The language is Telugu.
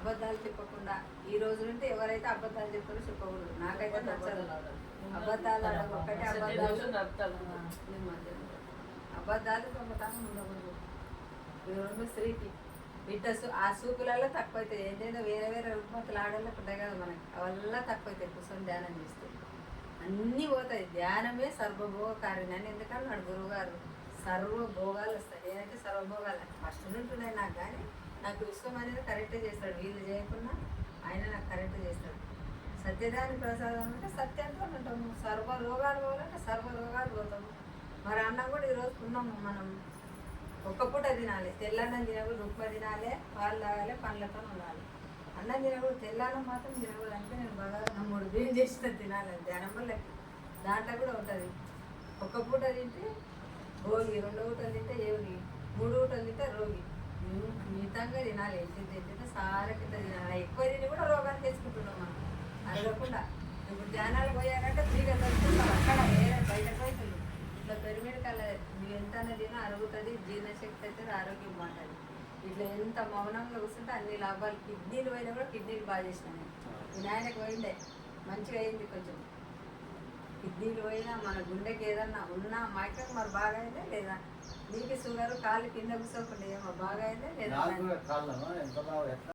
అబద్ధాలు చెప్పకుండా ఈ రోజు నుండి ఎవరైతే అబద్ధాలు చెప్పారో చెప్పకూడదు. నాకైతే నచ్చదు అబద్ధాలు. ఒకటే అబద్ధాలు దొంగతనం ఉండకూడదు. ఈ రెండు స్త్రీకి ఇట్ట ఆ సూపులలో తక్కువ అవుతాయి. ఏంటంటే వేరే వేరే రుగ్మతులు ఆడల్లో ఉంటాయి కదా మనకి, అవల్ల తక్కువ అవుతాయి కూర్చొని ధ్యానం చేస్తే. అన్నీ పోతాయి. ధ్యానమే సర్వభోగకారిణి అని ఎందుకన్నాడు గురువుగారు. సర్వభోగాలు వస్తాయి. నేనైతే సర్వభోగాలు ఫస్ట్ ఉంటున్నాయి నాకు, కానీ నాకు విశ్వం అనేది కరెక్టే చేస్తాడు. వీళ్ళు చేయకుండా ఆయన నాకు కరెక్ట్ చేస్తాడు. సత్యదాని ప్రసాదం అంటే సత్యంతో ఉంటాము. సర్వ రోగాలు పోవాలంటే సర్వ రోగాలు పోతాము. మరి అన్నం కూడా ఈరోజు ఉన్నాము మనం. ఒక్క పూట తినాలి. తెల్లన్నం తినకూడదు, ఉప్మా తినాలి, పాలు తాగాలి, పండ్లతో ఉండాలి. అన్నం తినకూడదు, తెల్లన్నం మాత్రం తినకూడదు. అంటే నేను బాగా మూడు బియ్యం చేసిన తినాలి. ధ్యానం వల్ల దాంట్లో కూడా ఉంటుంది. ఒక్క పూట తింటే భోగి, 2 పూటలు తింటే యోగి, 3 పూటలు తింటే రోగి. మితంగా తినాలి. తింటే సారా కింద తినాలి. ఎక్కువ తిని కూడా రోగాన్ని తెచ్చుకుంటున్నాం మనం అడగకుండా. ఇప్పుడు ధ్యానాలు పోయారంటే ఫ్రీగా దొరుకుతున్నాం. అక్కడ వేరే బయట పోతుంది. ఇట్లా పిరమిడ్ కల నువ్వు ఎంత తినా అరుగుతుంది, జీర్ణశక్తి అవుతుంది, ఆరోగ్యం బాగుంటుంది. ఇట్లా ఎంత మౌనంగా కూర్చుంటే అన్ని లాభాలు. కిడ్నీలు పోయినా కూడా కిడ్నీలు బాగా చేసిన నేను. వినాయనకు పోయిండే మంచిగా అయింది. కొంచెం కిడ్నీలు పోయినా మన గుండెకి ఏదన్నా ఉన్నా మైకకు మరి బాగా అయిందా లేదా? నీకు షుగర్ కాళ్ళు కింద కూర్చోకుండా ఏమో బాగా అయిందా లేదా?